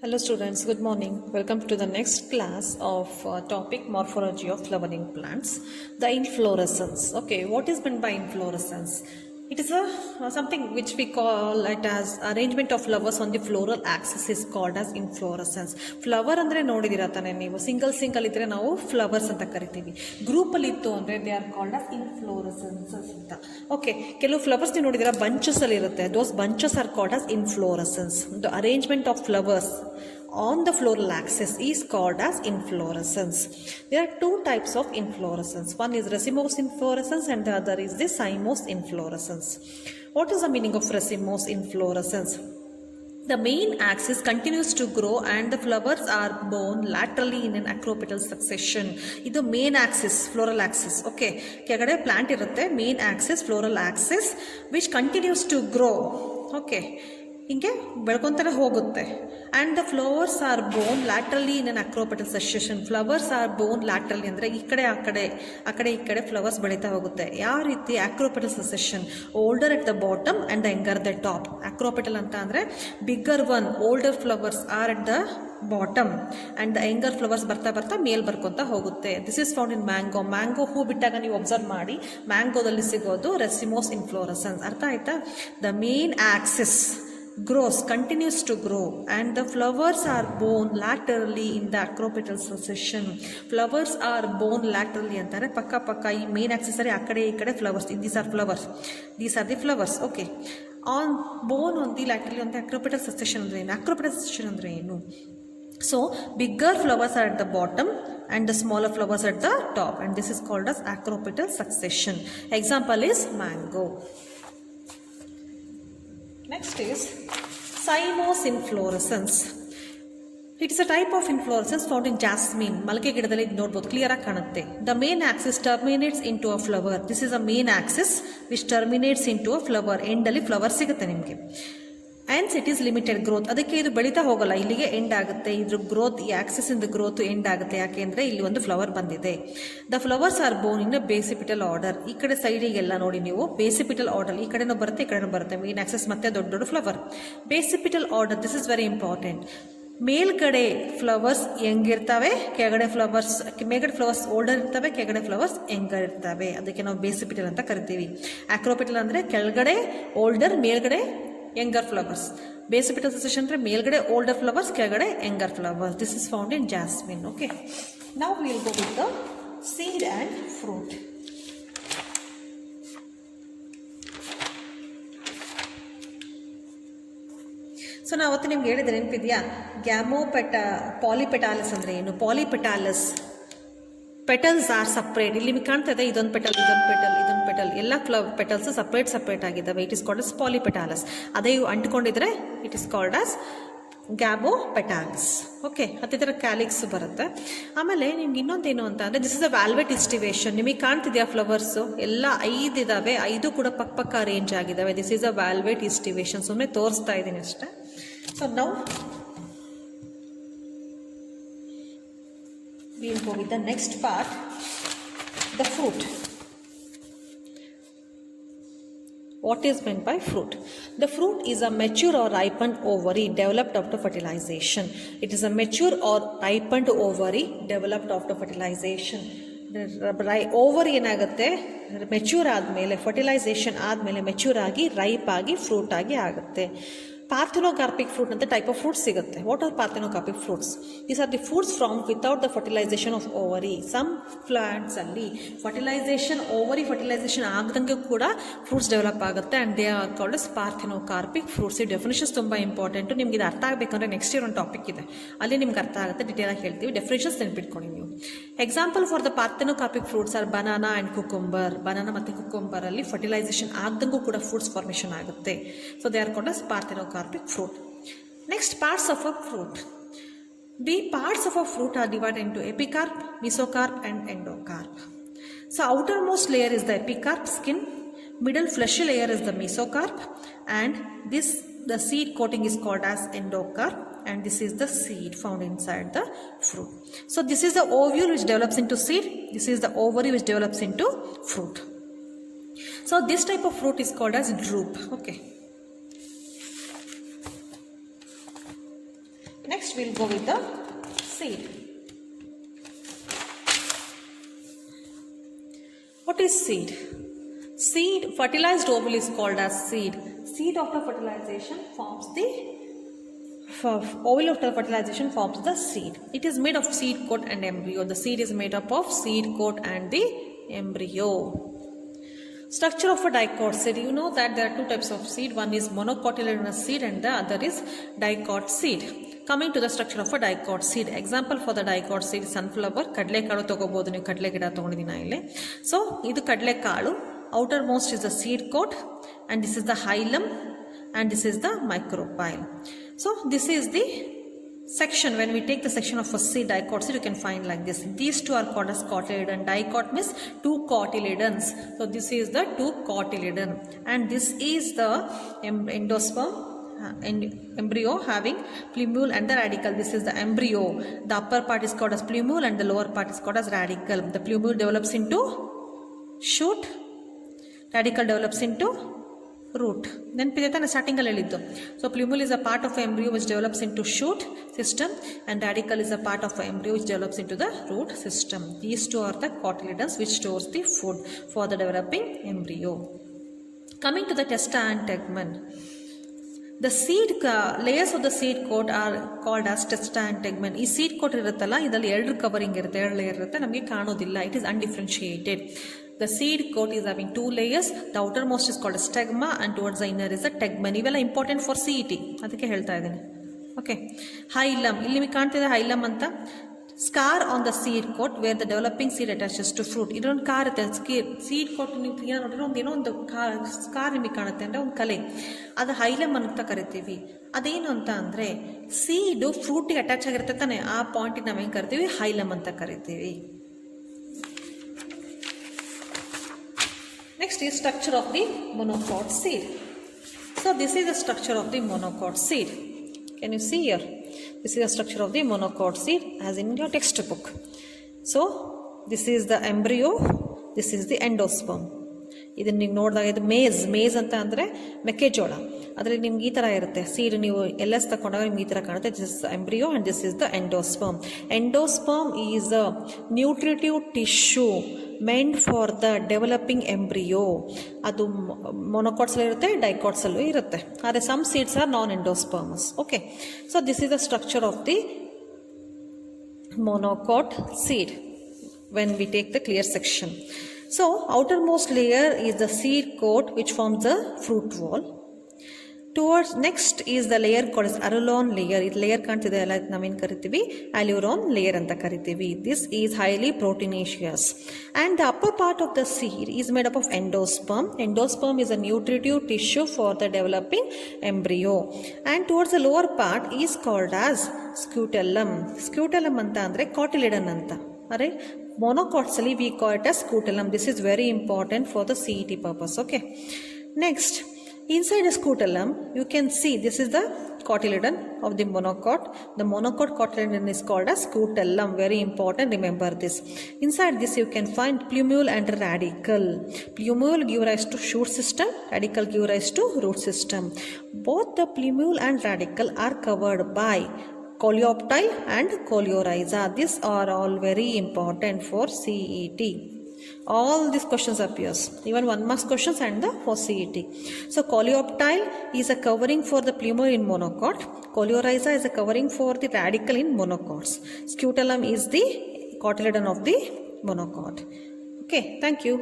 Hello students, good morning. Welcome to the next class of topic morphology of flowering plants. The inflorescence. Okay, what is meant by inflorescence? It is something which we call it as arrangement of flowers on the floral axis is called as inflorescence. Flower ಅಂದ್ರೆ ನೋಡಿದಿರಾ ತಾನೆ ನೀವು single ಇದ್ರೆ ನಾವು flowers ಅಂತ ಕರಿತೀವಿ. Group ಅಲ್ಲಿ ಇತ್ತು ಅಂದ್ರೆ they are called as inflorescences ಅಂತ. ಓಕೆ, ಕೆಲವು ಫ್ಲವರ್ಸ್ ನೀವು ನೋಡಿದಿರಾ ಬಂಚಸ್ ಅಲ್ಲಿ ಇರುತ್ತೆ. Those bunches are called as inflorescence. The arrangement of flowers on the floral axis is called as inflorescence. There are two types of inflorescence. One is racemose inflorescence and the other is the cymose inflorescence. What is the meaning of racemose inflorescence? The main axis continues to grow and the flowers are borne laterally in an acropetal succession. Idu main axis, floral axis. Okay, ಕೆಳಗಡೆ plant ಇರುತ್ತೆ, main axis, floral axis, which continues to grow. Okay, ಹಿಂಗೆ ಬೆಳ್ಕೊಂತಾನೆ ಹೋಗುತ್ತೆ. And the flowers are borne laterally in an acropetal succession. Flowers are borne laterally ಅಂದರೆ ಈ ಕಡೆ flowers ಬೆಳೀತಾ ಹೋಗುತ್ತೆ. ಯಾವ ರೀತಿ acropetal succession, older at the bottom and the younger the top. Acropetal ಅಂತ ಅಂದರೆ bigger one, older flowers are at the bottom and the younger flowers ಬರ್ತಾ ಮೇಲ್ ಬರ್ಕೊಂತ ಹೋಗುತ್ತೆ. This is found in mango. Mango ಹೂ ಬಿಟ್ಟಾಗ ನೀವು ಒಬ್ಸರ್ವ್ ಮಾಡಿ, ಮ್ಯಾಂಗೋದಲ್ಲಿ ಸಿಗೋದು ರೆಸಿಮೋಸ್ ಇನ್ಫ್ಲೋರಸೆನ್ಸ್. ಅರ್ಥ ಆಯ್ತಾ? The main Axis grows, continues to grow, and the flowers are borne laterally in the acropetal succession. Flowers are borne laterally ಅಂತಾರೆ, ಪಕ್ಕ ಈ ಮೇನ್ ಆಕ್ಸಿಸ್ ಅಲ್ಲಿ ಆ ಕಡೆ flowers. these are the flowers. Okay, on borne on the laterally on the acropetal succession ಅಂದ್ರೆ ಏನು? acropetal succession ಅಂದ್ರೆ ಏನು? So bigger flowers are at the bottom and the smaller flowers at the top, and this is called as acropetal succession. Example is mango. Next is cymose inflorescence. It is a type of inflorescence found in jasmine. ಮಲ್ಲಿಗೆ ಗಿಡದಲ್ಲಿ ನೋಡ್ಬೋದು, clear ಆಗಿ ಕಾಣುತ್ತೆ. The main axis terminates into a flower. This is a main axis which terminates into a flower. End ಅಲ್ಲಿ flower ಸಿಗುತ್ತೆ ನಿಮಗೆ. And it is limited growth. ಅದಕ್ಕೆ ಇದು ಬೆಳೀತಾ ಹೋಗಲ್ಲ, ಇಲ್ಲಿಗೆ ಎಂಡ್ ಆಗುತ್ತೆ. ಇದ್ರ ಗ್ರೋತ್, ಈ ಆಕ್ಸಿಸ್ ಇಂದ ಗ್ರೋತ್ ಎಂಡ್ ಆಗುತ್ತೆ. ಯಾಕೆಂದ್ರೆ ಇಲ್ಲಿ ಒಂದು ಫ್ಲವರ್ ಬಂದಿದೆ. The flowers are borne in a basipetal order. ಈ ಕಡೆ ಸೈಡಿಗೆಲ್ಲ ನೋಡಿ ನೀವು ಬೇಸಿಪಿಟಲ್ ಆರ್ಡರ್, ಈ ಕಡೆನೂ ಬರುತ್ತೆ, ಈ ಕಡೆನೂ ಬರುತ್ತೆ. ಮೇನ್ ಆಕ್ಸಿಸ್ ಮತ್ತೆ ದೊಡ್ಡ flower. Basipetal order, this is very important. ಮೇಲ್ಗಡೆ ಫ್ಲವರ್ಸ್ ಹೆಂಗಿರ್ತವೆ, ಕೆಳಗಡೆ ಫ್ಲವರ್ಸ್ ಓಲ್ಡರ್ ಇರ್ತವೆ, ಕೆಳಗಡೆ ಫ್ಲವರ್ಸ್ ಹೆಂಗರ್ ಇರ್ತವೆ. ಅದಕ್ಕೆ ನಾವು ಬೇಸಿಪಿಟಲ್ ಅಂತ ಕರಿತೀವಿ. ಆಕ್ರೋಪಿಟಲ್ ಅಂದ್ರೆ ಕೆಳಗಡೆ ಓಲ್ಡರ್, ಮೇಲ್ಗಡೆ ಯಂಗರ್ ಫ್ಲವರ್ಸ್. ಬೇಸಿಪಿಟಲ್ ಸೆಷನ್ ಅಂದರೆ ಮೇಲ್ಗಡೆ ಓಲ್ಡರ್ ಫ್ಲವರ್ಸ್, ಕೆಳಗಡೆ younger flowers. This is found in jasmine. Okay, ನಾವು will go with the seed and fruit. So ನಾವು ಅವತ್ತು ನಿಮ್ಗೆ ಹೇಳಿದ್ರೆ ನೆನಪಿದೆಯಾ? ಪಾಲಿಪೆಟಾಲಿಸ್ ಅಂದರೆ ಏನು? Polypetalous petals are separate. ಇಲ್ಲಿ ನಿಮಗೆ ಕಾಣ್ತಾ ಇದೆ, ಇದೊಂದು ಪೆಟಲ್, ಎಲ್ಲ ಪೆಟಲ್ಸ್ ಸಪ್ರೇಟ್ ಆಗಿದ್ದಾವೆ. It is called as polypetalous. ಅದೇ ಇವು ಅಂಟ್ಕೊಂಡಿದ್ರೆ it is called as gamopetalous. Okay, ಅದೇ ಥರ ಕ್ಯಾಲಿಕ್ಸ್ ಬರುತ್ತೆ. ಆಮೇಲೆ ನಿಮ್ಗೆ ಇನ್ನೊಂದೇನು ಅಂತ ಅಂದರೆ, ದಿಸ್ ಇಸ್ ಅ ವ್ಯಾಲ್ವೆಟ್ ಡಿಸ್ಟಿವೇಶನ್. ನಿಮಗೆ ಕಾಣ್ತಿದೆಯಾ ಫ್ಲವರ್ಸು? ಎಲ್ಲ 5 ಇದ್ದಾವೆ, 5 ಕೂಡ ಪಕ್ಕ ಅರೇಂಜ್ ಆಗಿದ್ದಾವೆ. This is a valvate aestivation. ಸುಮ್ಮನೆ ತೋರಿಸ್ತಾ ಇದ್ದೀನಿ ಅಷ್ಟೇ. So now we'll go with the next part, the fruit. What is meant by fruit? The fruit is a mature or ripened ovary developed after fertilization. It is a mature or ripened ovary developed after fertilization. Ovary ಏನಾಗುತ್ತೆ, mature ಆದಮೇಲೆ, fertilisation ಆದಮೇಲೆ mature ಆಗಿ, ripe ಆಗಿ, fruit ಆಗಿ ಆಗುತ್ತೆ. Parthenocarpic fruit ಅಂತ type of fruits ಸಿಗುತ್ತೆ. What are parthenocarpic fruits? These are the fruits from without the fertilisation of ovary. Some plants ಅಲ್ಲಿ ಓವರಿ ಫರ್ಟಿಲೈಸೇಷನ್ ಆಗದಂಗೆ ಕೂಡ ಫ್ರೂಟ್ಸ್ ಡೆವಲಪ್ ಆಗುತ್ತೆ, and they are called as parthenocarpic fruits. ಈ definitions ತುಂಬ important. ನಿಮ್ಗೆ ಇದು ಅರ್ಥ ಆಗಬೇಕಂದ್ರೆ ನೆಕ್ಸ್ಟ್ ಇಯರ್ ಒಂದು ಟಾಪಿಕ್ ಇದೆ, ಅಲ್ಲಿ ನಿಮ್ಗೆ ಅರ್ಥ ಆಗುತ್ತೆ, ಡೀಟೇಲ್ ಆಗಿ ಹೇಳ್ತೀವಿ. ಡೆಫಿನೇಷನ್ಸ್ ನೆನ್ಪಿಟ್ಕೊಂಡು ನೀವು. Example for the parthenocarpic fruits are banana and cucumber. Banana ಮತ್ತು ಕುಕುಂಬರ್ ಅಲ್ಲಿ ಫರ್ಟಿಲೈಸೇಷನ್ ಆಗದಂಗೂ ಕೂಡ ಫ್ರೂಟ್ಸ್ ಫಾರ್ಮೇಷನ್ ಆಗುತ್ತೆ. So they are called as parthenocarpic fruit. Next, parts of a fruit. The parts of a fruit are divided into epicarp, mesocarp and endocarp. So outermost layer is the epicarp skin, middle fleshy layer is the mesocarp, and the seed coating is called as endocarp, and this is the seed found inside the fruit. So this is the ovule which develops into seed, this is the ovary which develops into fruit. So this type of fruit is called as drupe. Okay. Next Next we'll go with the seed. What is seed? Seed, fertilized ovule is called as seed. Seed after fertilization forms the ovule after fertilization forms the seed. It is made of seed coat and embryo. The seed is made up of seed coat and the embryo. Structure of a dicot seed. You know that there are two types of seed. One is monocotyledonous seed and the other is dicot seed. Coming to the structure of a dicot seed. Example for the dicot seed, sunflower. ಕಡಲೆಕಾಳು ತಗೋಬಹುದು ನೀವು, ಕಡಲೆ ಗಿಡ ತಗೊಂಡಿದ್ದೀನಿ ಇಲ್ಲಿ. So ಇದು ಕಡಲೆಕಾಳು. Outermost is the seed coat and this is the hilum and this is the micropyle. So this is the section. When we take the section of a seed, dicot seed, you can find like this. These two are called as cotyledon. Dicot means two cotyledons. So this is the two cotyledon and this is the endosperm embryo having plumule and the radicle. This is the embryo. The upper part is called as plumule and the lower part is called as radicle. The plumule develops into shoot, radicle develops into root. Then starting so plumule is a part of embryo which develops into shoot system and radicle is a part of embryo which develops into the root system. These two are the cotyledons which stores the food for the developing embryo. Coming to the testa and tegmen. The seed layers of the seed coat are called as testa and tegmen. ಈ seed coat ಇರುತ್ತಲ್ಲ, ಇದರಲ್ಲಿ ಎರಡು covering ಇರುತ್ತೆ, ಎರಡು layer ಇರುತ್ತೆ, ನಮಗೆ ಕಾಣೋದಿಲ್ಲ. It is undifferentiated. The seed coat is having two layers. The outermost is called a stegma and towards the inner is a tegmen. ಇವೆಲ್ಲ ಇಂಪಾರ್ಟೆಂಟ್ ಫಾರ್ CET, ಅದಕ್ಕೆ ಹೇಳ್ತಾ ಇದ್ದೀನಿ. ಓಕೆ, ಹೈಲಮ್, ಇಲ್ಲಿ ನಿಮಗೆ ಕಾಣ್ತಿದೆ ಹೈಲಮ್ ಅಂತ. Scar on the seed coat where the developing seed attaches to fruit. ಇದೊಂದು car ಇರುತ್ತೆ, ಸೀಡ್ ಕೋಟ್ ನೀವು ಕ್ಲಿಯರ್ ನೋಡಿದ್ರೆ ಏನೋ ಒಂದು ಸ್ಕಾರ್ ನಿಮಗೆ ಕಾಣುತ್ತೆ ಅಂದರೆ ಒಂದು ಕಲೆ, ಅದು ಹೈಲಮ್ ಅಂತ ಕರಿತೀವಿ. ಅದೇನು ಅಂತ ಅಂದರೆ ಸೀಡು ಫ್ರೂಟಿಗೆ ಅಟ್ಯಾಚ್ ಆಗಿರುತ್ತೆ ತಾನೆ, ಆ ಪಾಯಿಂಟಿಗೆ ನಾವು ಹೆಂಗೆ ಕರಿತೀವಿ, ಹೈಲಮ್ ಅಂತ ಕರಿತೀವಿ. Next is structure of the monocot seed. So this is the structure of the monocot seed. Can you see here? This is the structure of the monocot seed as in your textbook. So this is the embryo, this is the endosperm. ಇದನ್ನು ನೀವು ನೋಡಿದಾಗ ಇದು ಮೇಜ್ ಅಂತ ಅಂದರೆ ಮೆಕ್ಕೆಜೋಳ, ಅದರಲ್ಲಿ ನಿಮ್ಗೆ ಈ ಥರ ಇರುತ್ತೆ ಸೀಡ್. ನೀವು LS ತಗೊಂಡಾಗ ನಿಮ್ಗೆ ಈ ಥರ ಕಾಣುತ್ತೆ. This is embryo and this is the endosperm. Endosperm is a nutritive tissue meant for the developing embryo. ಅದು ಮೊನೊಕಾಟ್ಸಲ್ಲೂ ಇರುತ್ತೆ, ಡೈಕಾಟ್ಸಲ್ಲೂ ಇರುತ್ತೆ. ಆದರೆ some seeds are non endospermous. Okay, so this is the structure of the monocot seed when we take the clear section. So outermost layer is the seed coat which forms the fruit wall. Towards next is the layer called as aluron layer. This layer ಕಾಣ್ತಿದೆ ಅಲ್ಲ, ನಾವೇನು ಕರಿತೀವಿ, aluron layer ಅಂತ ಕರಿತೀವಿ. This is highly proteinaceous and the upper part of the seed is made up of endosperm. Endosperm is a nutritive tissue for the developing embryo and towards the lower part is called as scutellum. Scutellum ಅಂತ ಅಂದರೆ cotyledon ಅಂತ. ಅರೆ monocots we call it as scutellum. This is very important for the CET purpose. Okay, next inside the scutellum you can see this is the cotyledon of the monocot. The monocot cotyledon is called as scutellum. Very important, remember this. Inside this you can find plumule and radicle. Plumule give rise to shoot system, radicle give rise to root system. Both the plumule and radicle are covered by coleoptile and coleorhiza. These are all very important for CET. All these questions appears, even 1 marks questions and the for CET. So coleoptile is a covering for the plumule in monocot. Coleorhiza is a covering for the radicle in monocots. Scutellum is the cotyledon of the monocot. Okay, thank you.